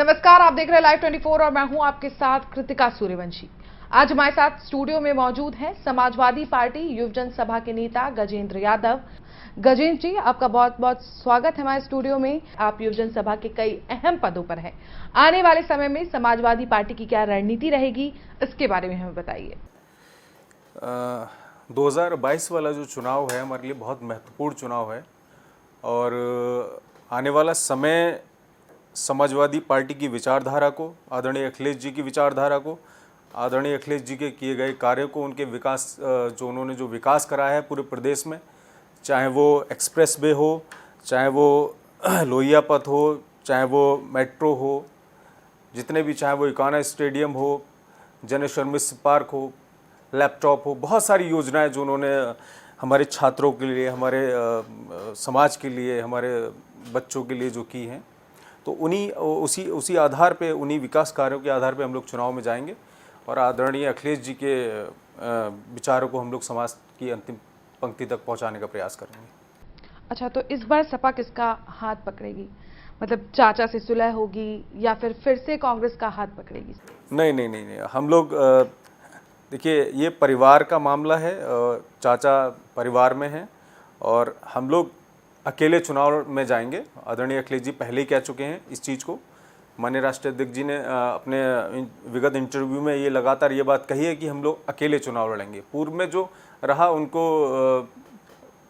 नमस्कार, आप देख रहे हैं लाइव 24 और मैं हूं आपके साथ कृतिका सूर्यवंशी। आज हमारे साथ स्टूडियो में मौजूद हैं समाजवादी पार्टी युवजन सभा के नेता गजेंद्र यादव। गजेंद्र जी, आपका बहुत बहुत स्वागत है हमारे स्टूडियो में। आप युवजन सभा के कई अहम पदों पर हैं। आने वाले समय में समाजवादी पार्टी की क्या रणनीति रहेगी, इसके बारे में हमें बताइए। 2022 वाला जो चुनाव है हमारे लिए बहुत महत्वपूर्ण चुनाव है और आने वाला समय समाजवादी पार्टी की विचारधारा को, आदरणीय अखिलेश जी की विचारधारा को, आदरणीय अखिलेश जी के किए गए कार्यों को, उनके विकास जो उन्होंने जो विकास कराया है पूरे प्रदेश में, चाहे वो एक्सप्रेस वे हो, चाहे वो लोहिया पथ हो, चाहे वो मेट्रो हो, जितने भी, चाहे वो इकाना स्टेडियम हो, जनेश्वर मिश्र पार्क हो, लैपटॉप हो, बहुत सारी योजनाएं जो उन्होंने हमारे छात्रों के लिए, हमारे समाज के लिए, हमारे बच्चों के लिए जो की हैं, तो उसी आधार पे, उन्हीं विकास कार्यों के आधार पे हम लोग चुनाव में जाएंगे और आदरणीय अखिलेश जी के विचारों को हम लोग समाज की अंतिम पंक्ति तक पहुंचाने का प्रयास करेंगे। अच्छा, तो इस बार सपा किसका हाथ पकड़ेगी? मतलब चाचा से सुलह होगी या फिर से कांग्रेस का हाथ पकड़ेगी? नहीं, हम लोग देखिए, ये परिवार का मामला है। चाचा परिवार में हैं और हम लोग अकेले चुनाव में जाएंगे। आदरणीय अखिलेश जी पहले ही कह चुके हैं इस चीज़ को। माननीय राष्ट्रीय अध्यक्ष जी ने अपने विगत इंटरव्यू में ये लगातार ये बात कही है कि हम लोग अकेले चुनाव लड़ेंगे। पूर्व में जो रहा उनको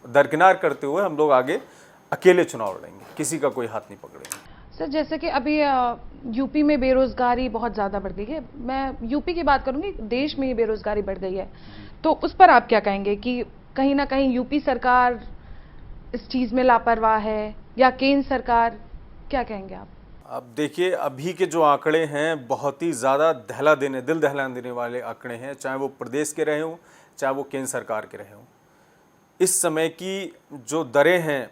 दरकिनार करते हुए हम लोग आगे अकेले चुनाव लड़ेंगे, किसी का कोई हाथ नहीं पकड़ेंगे। सर, जैसे कि अभी यूपी में बेरोजगारी बहुत ज़्यादा बढ़ गई है। मैं यूपी की बात करूंगी, देश में ही बेरोजगारी बढ़ गई है, तो उस पर आप क्या कहेंगे कि कहीं ना कहीं यूपी सरकार इस चीज़ में लापरवाह है या केंद्र सरकार, क्या कहेंगे आप? अब देखिए, अभी के जो आंकड़े हैं बहुत ही ज़्यादा दिल दहला देने वाले आंकड़े हैं, चाहे वो प्रदेश के रहे हों, चाहे वो केंद्र सरकार के रहे हों। इस समय की जो दरें हैं,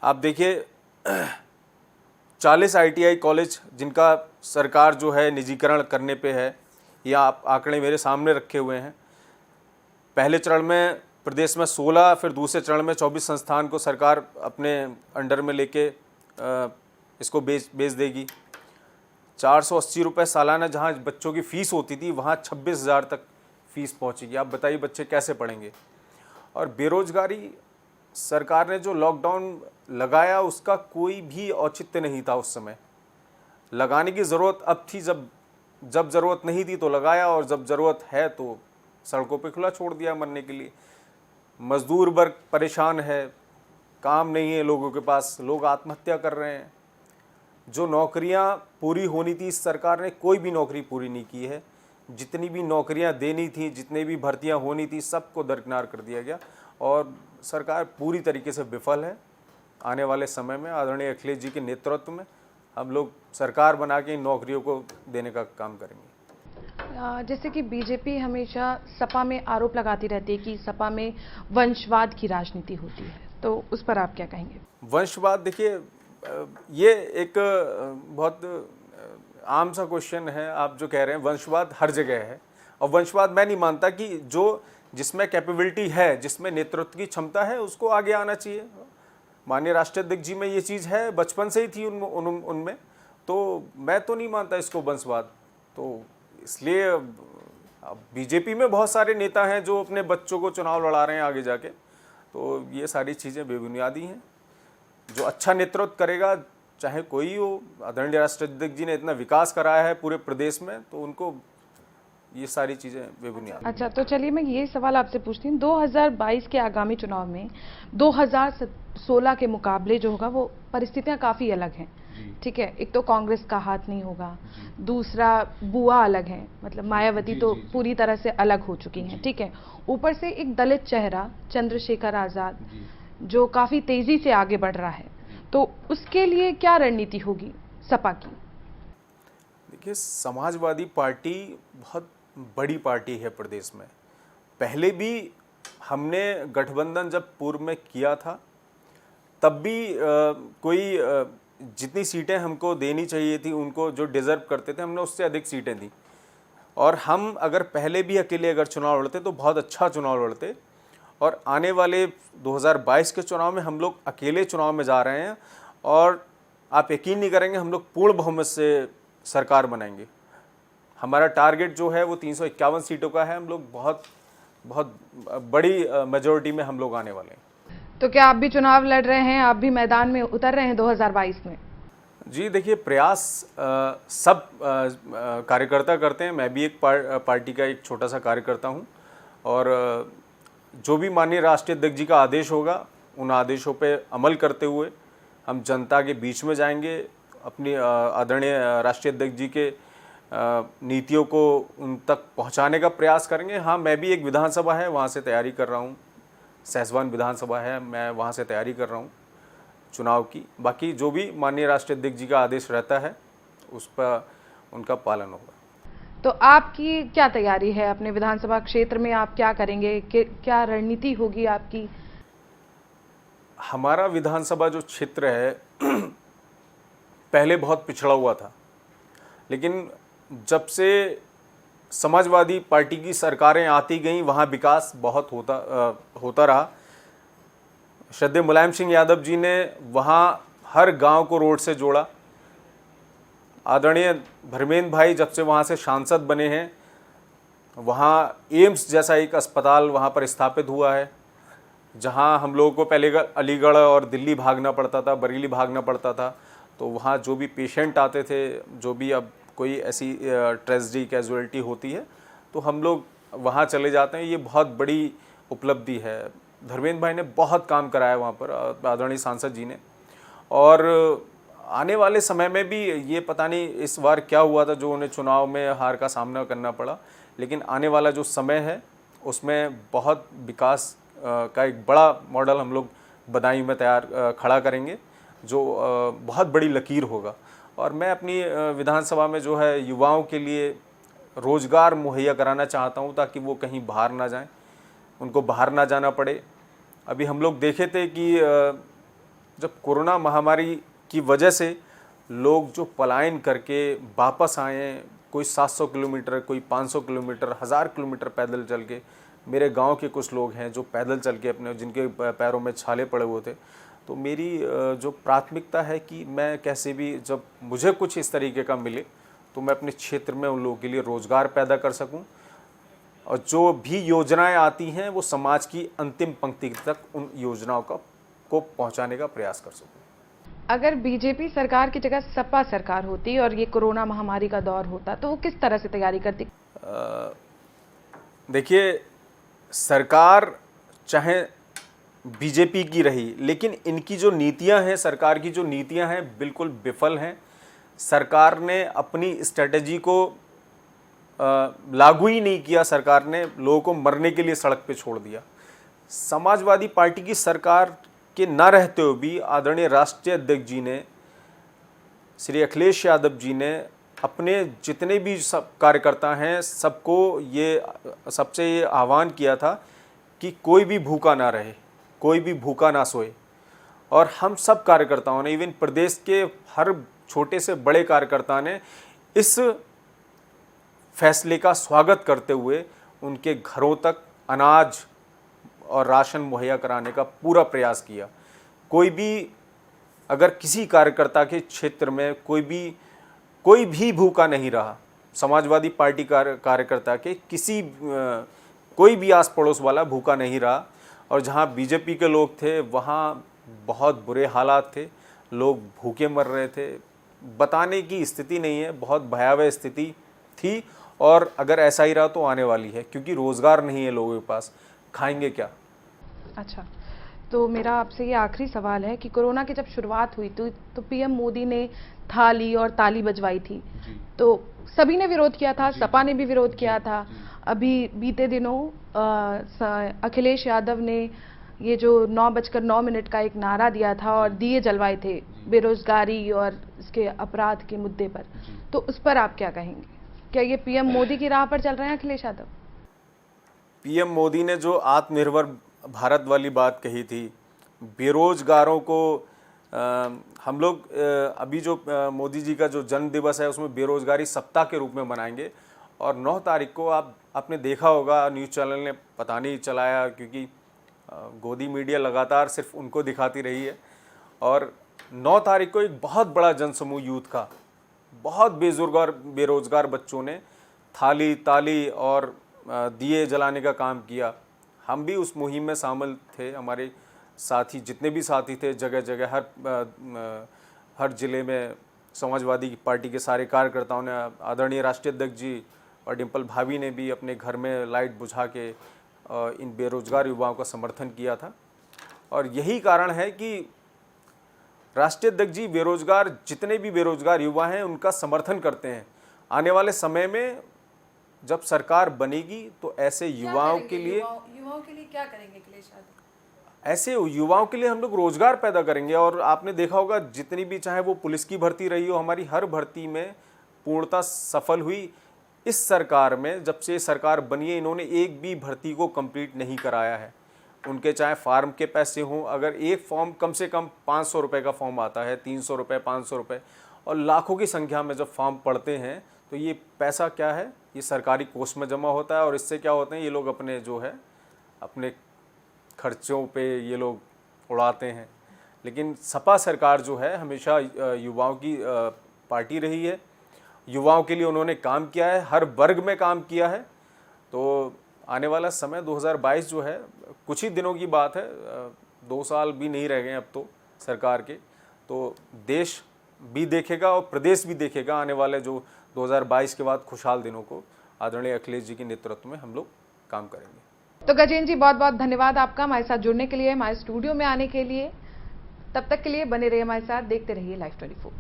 आप देखिए 40 ITI कॉलेज जिनका सरकार जो है निजीकरण करने पे है, या आप आंकड़े मेरे सामने रखे हुए हैं। पहले चरण में प्रदेश में 16, फिर दूसरे चरण में 24 संस्थान को सरकार अपने अंडर में लेके इसको बेच देगी। 480 रुपये सालाना जहाँ बच्चों की फ़ीस होती थी, वहाँ 26,000 तक फ़ीस पहुँचेगी। आप बताइए बच्चे कैसे पढ़ेंगे? और बेरोजगारी, सरकार ने जो लॉकडाउन लगाया उसका कोई भी औचित्य नहीं था उस समय। लगाने की ज़रूरत अब थी, जब ज़रूरत नहीं थी तो लगाया, और जब ज़रूरत है तो सड़कों पे खुला छोड़ दिया मरने के लिए। मजदूर वर्ग परेशान है, काम नहीं है लोगों के पास, लोग आत्महत्या कर रहे हैं। जो नौकरियां पूरी होनी थी, इस सरकार ने कोई भी नौकरी पूरी नहीं की है। जितनी भी नौकरियां देनी थी, जितनी भी भर्तियां होनी थी, सबको दरकिनार कर दिया गया और सरकार पूरी तरीके से विफल है। आने वाले समय में आदरणीय अखिलेश जी के नेतृत्व में हम लोग सरकार बना के इन नौकरियों को देने का काम करेंगे। जैसे कि बीजेपी हमेशा सपा में आरोप लगाती रहती है कि सपा में वंशवाद की राजनीति होती है, तो उस पर आप क्या कहेंगे? वंशवाद, देखिए, ये एक बहुत आम सा क्वेश्चन है। आप जो कह रहे हैं, वंशवाद हर जगह है, और वंशवाद मैं नहीं मानता कि जिसमें कैपेबिलिटी है, जिसमें नेतृत्व की क्षमता है, उसको आगे आना चाहिए। माननीय राष्ट्रीय अध्यक्ष जी में ये चीज़ है, बचपन से ही थी उनमें, तो मैं तो नहीं मानता इसको वंशवाद। तो इसलिए बीजेपी में बहुत सारे नेता हैं जो अपने बच्चों को चुनाव लड़ा रहे हैं आगे जाके, तो ये सारी चीज़ें बेबुनियादी हैं। जो अच्छा नेतृत्व करेगा, चाहे कोई हो, आदरणीय राष्ट्रीय अध्यक्ष जी ने इतना विकास कराया है पूरे प्रदेश में, तो उनको ये सारी चीज़ें बेबुनियाद। अच्छा, तो चलिए मैं ये सवाल आपसे पूछती हूँ, 2022 के आगामी चुनाव में 2016 के मुकाबले जो होगा वो परिस्थितियाँ काफ़ी अलग हैं। ठीक है, एक तो कांग्रेस का हाथ नहीं होगा, दूसरा बुआ अलग है, मतलब मायावती तो पूरी तरह से अलग हो चुकी हैं। ठीक है, ऊपर से एक दलित चेहरा चंद्रशेखर आज़ाद जो काफ़ी तेज़ी से आगे बढ़ रहा है, तो उसके लिए क्या रणनीति होगी सपा की? देखिए, समाजवादी पार्टी बहुत बड़ी पार्टी है प्रदेश में। पहले भी हमने गठबंधन जब पूर्व में किया था, तब भी जितनी सीटें हमको देनी चाहिए थी, उनको जो डिज़र्व करते थे, हमने उससे अधिक सीटें दी। और हम अगर पहले भी अकेले अगर चुनाव लड़ते तो बहुत अच्छा चुनाव लड़ते, और आने वाले 2022 के चुनाव में हम लोग अकेले चुनाव में जा रहे हैं और आप यकीन नहीं करेंगे, हम लोग पूर्ण बहुमत से सरकार बनाएंगे। हमारा टारगेट जो है वो 351 सीटों का है। हम लोग बहुत बहुत बड़ी मेजॉरिटी में हम लोग आने वाले हैं। तो क्या आप भी चुनाव लड़ रहे हैं, आप भी मैदान में उतर रहे हैं 2022 में? जी देखिए, प्रयास सब कार्यकर्ता करते हैं। मैं भी एक पार्टी का एक छोटा सा कार्यकर्ता हूं, और जो भी माननीय राष्ट्रीय अध्यक्ष जी का आदेश होगा, उन आदेशों पे अमल करते हुए हम जनता के बीच में जाएंगे, अपनी आदरणीय राष्ट्रीय अध्यक्ष जी के नीतियों को उन तक पहुंचाने का प्रयास करेंगे। हाँ, मैं भी एक विधानसभा है, वहाँ से तैयारी कर रहा हूँ। सहसवान विधानसभा है, मैं वहाँ से तैयारी कर रहा हूँ चुनाव की। बाकी जो भी माननीय राष्ट्रीय अध्यक्ष जी का आदेश रहता है, उस पर उनका पालन होगा। तो आपकी क्या तैयारी है अपने विधानसभा क्षेत्र में? आप क्या करेंगे, क्या रणनीति होगी आपकी? हमारा विधानसभा जो क्षेत्र है पहले बहुत पिछड़ा हुआ था, लेकिन जब से समाजवादी पार्टी की सरकारें आती गईं, वहाँ विकास बहुत होता रहा। श्रद्धेय मुलायम सिंह यादव जी ने वहाँ हर गांव को रोड से जोड़ा। आदरणीय धर्मेंद्र भाई जब से वहाँ से सांसद बने हैं, वहाँ एम्स जैसा एक अस्पताल वहाँ पर स्थापित हुआ है, जहाँ हम लोगों को पहले अलीगढ़ और दिल्ली भागना पड़ता था, बरेली भागना पड़ता था। तो वहाँ जो भी पेशेंट आते थे, जो भी अब कोई ऐसी ट्रेजेडी कैजुअलिटी होती है, तो हम लोग वहाँ चले जाते हैं। ये बहुत बड़ी उपलब्धि है। धर्मेंद्र भाई ने बहुत काम कराया वहाँ पर, आदरणीय सांसद जी ने। और आने वाले समय में भी ये पता नहीं इस बार क्या हुआ था जो उन्हें चुनाव में हार का सामना करना पड़ा, लेकिन आने वाला जो समय है उसमें बहुत विकास का एक बड़ा मॉडल हम लोग बदायूं में खड़ा करेंगे, जो बहुत बड़ी लकीर होगा। और मैं अपनी विधानसभा में जो है युवाओं के लिए रोज़गार मुहैया कराना चाहता हूं, ताकि वो कहीं बाहर ना जाएं, उनको बाहर ना जाना पड़े। अभी हम लोग देखे थे कि जब कोरोना महामारी की वजह से लोग जो पलायन करके वापस आए, कोई 700 किलोमीटर, कोई 500 किलोमीटर, 1000 किलोमीटर पैदल चल के, मेरे गांव के कुछ लोग हैं जो पैदल चल के अपने, जिनके पैरों में छाले पड़े हुए थे। तो मेरी जो प्राथमिकता है कि मैं कैसे भी, जब मुझे कुछ इस तरीके का मिले, तो मैं अपने क्षेत्र में उन लोगों के लिए रोज़गार पैदा कर सकूं, और जो भी योजनाएं आती हैं वो समाज की अंतिम पंक्ति तक उन योजनाओं को पहुंचाने का प्रयास कर सकूं। अगर बीजेपी सरकार की जगह सपा सरकार होती और ये कोरोना महामारी का दौर होता, तो वो किस तरह से तैयारी करती? देखिए, सरकार चाहे बीजेपी की रही, लेकिन इनकी जो नीतियां हैं, सरकार की जो नीतियां हैं, बिल्कुल विफल हैं। सरकार ने अपनी स्ट्रेटजी को लागू ही नहीं किया। सरकार ने लोगों को मरने के लिए सड़क पे छोड़ दिया। समाजवादी पार्टी की सरकार के न रहते हुए भी आदरणीय राष्ट्रीय अध्यक्ष जी ने, श्री अखिलेश यादव जी ने, अपने जितने भी सब कार्यकर्ता हैं सबको सबसे ये आह्वान किया था कि कोई भी भूखा ना रहे, कोई भी भूखा ना सोए। और हम सब कार्यकर्ताओं ने, इवन प्रदेश के हर छोटे से बड़े कार्यकर्ता ने इस फैसले का स्वागत करते हुए उनके घरों तक अनाज और राशन मुहैया कराने का पूरा प्रयास किया। कोई भी, अगर किसी कार्यकर्ता के क्षेत्र में कोई भी भूखा नहीं रहा, समाजवादी पार्टी कार्यकर्ता के कोई भी आस पड़ोस वाला भूखा नहीं रहा। और जहां बीजेपी के लोग थे वहां बहुत बुरे हालात थे, लोग भूखे मर रहे थे। बताने की स्थिति नहीं है, बहुत भयावह स्थिति थी। और अगर ऐसा ही रहा तो आने वाली है, क्योंकि रोज़गार नहीं है लोगों के पास, खाएंगे क्या? अच्छा, तो मेरा आपसे ये आखिरी सवाल है कि कोरोना की जब शुरुआत हुई तो पीएम मोदी ने थाली और ताली बजवाई थी, तो सभी ने विरोध किया था, सपा ने भी विरोध किया था। अभी बीते दिनों अखिलेश यादव ने ये जो 9:09 का एक नारा दिया था और दिए जलवाए थे बेरोजगारी और इसके अपराध के मुद्दे पर, तो उस पर आप क्या कहेंगे? क्या ये पीएम मोदी की राह पर चल रहे हैं अखिलेश यादव? पीएम मोदी ने जो आत्मनिर्भर भारत वाली बात कही थी, बेरोजगारों को हम लोग अभी जो मोदी जी का जो जन्म दिवस है उसमें बेरोजगारी सप्ताह के रूप में मनाएंगे। और 9 तारीख को आपने देखा होगा, न्यूज़ चैनल ने पता नहीं चलाया, क्योंकि गोदी मीडिया लगातार सिर्फ उनको दिखाती रही है। और 9 तारीख को एक बहुत बड़ा जनसमूह यूथ का, बहुत बेरोजगार बच्चों ने थाली ताली और दिए जलाने का काम किया। हम भी उस मुहिम में शामिल थे। हमारे साथी जितने भी साथी थे, जगह जगह हर जिले में समाजवादी पार्टी के सारे कार्यकर्ताओं ने, आदरणीय राष्ट्रीय अध्यक्ष जी और डिम्पल भाभी ने भी अपने घर में लाइट बुझा के इन बेरोजगार युवाओं का समर्थन किया था। और यही कारण है कि राष्ट्रीय अध्यक्ष जी जितने भी बेरोजगार युवा हैं उनका समर्थन करते हैं। आने वाले समय में जब सरकार बनेगी तो ऐसे युवाओं के लिए क्या करेंगे अखिलेश यादव? ऐसे युवाओं के लिए हम लोग रोजगार पैदा करेंगे। और आपने देखा होगा जितनी भी, चाहे वो पुलिस की भर्ती रही हो, हमारी हर भर्ती में पूर्णतः सफल हुई। इस सरकार में जब से सरकार बनी है, इन्होंने एक भी भर्ती को कंप्लीट नहीं कराया है। उनके चाहे फार्म के पैसे हों, अगर एक फॉर्म कम से कम 500 रुपये का फॉर्म आता है, 300 रुपये, 500 रुपये, और लाखों की संख्या में जब फॉर्म पड़ते हैं तो ये पैसा क्या है, ये सरकारी कोष में जमा होता है। और इससे क्या होते हैं, ये लोग अपने जो है अपने खर्चों पे ये लोग उड़ाते हैं। लेकिन सपा सरकार जो है हमेशा युवाओं की पार्टी रही है। युवाओं के लिए उन्होंने काम किया है, हर वर्ग में काम किया है। तो आने वाला समय 2022 जो है, कुछ ही दिनों की बात है, 2 साल भी नहीं रह गए अब तो सरकार के। तो देश भी देखेगा और प्रदेश भी देखेगा आने वाले जो 2022 के बाद खुशहाल दिनों को। आदरणीय अखिलेश जी के नेतृत्व में हम लोग काम करेंगे। तो गजेंद्र जी, बहुत बहुत धन्यवाद आपका हमारे साथ जुड़ने के लिए, हमारे स्टूडियो में आने के लिए। तब तक के लिए बने रहिए हमारे साथ, देखते रहिए Live 24।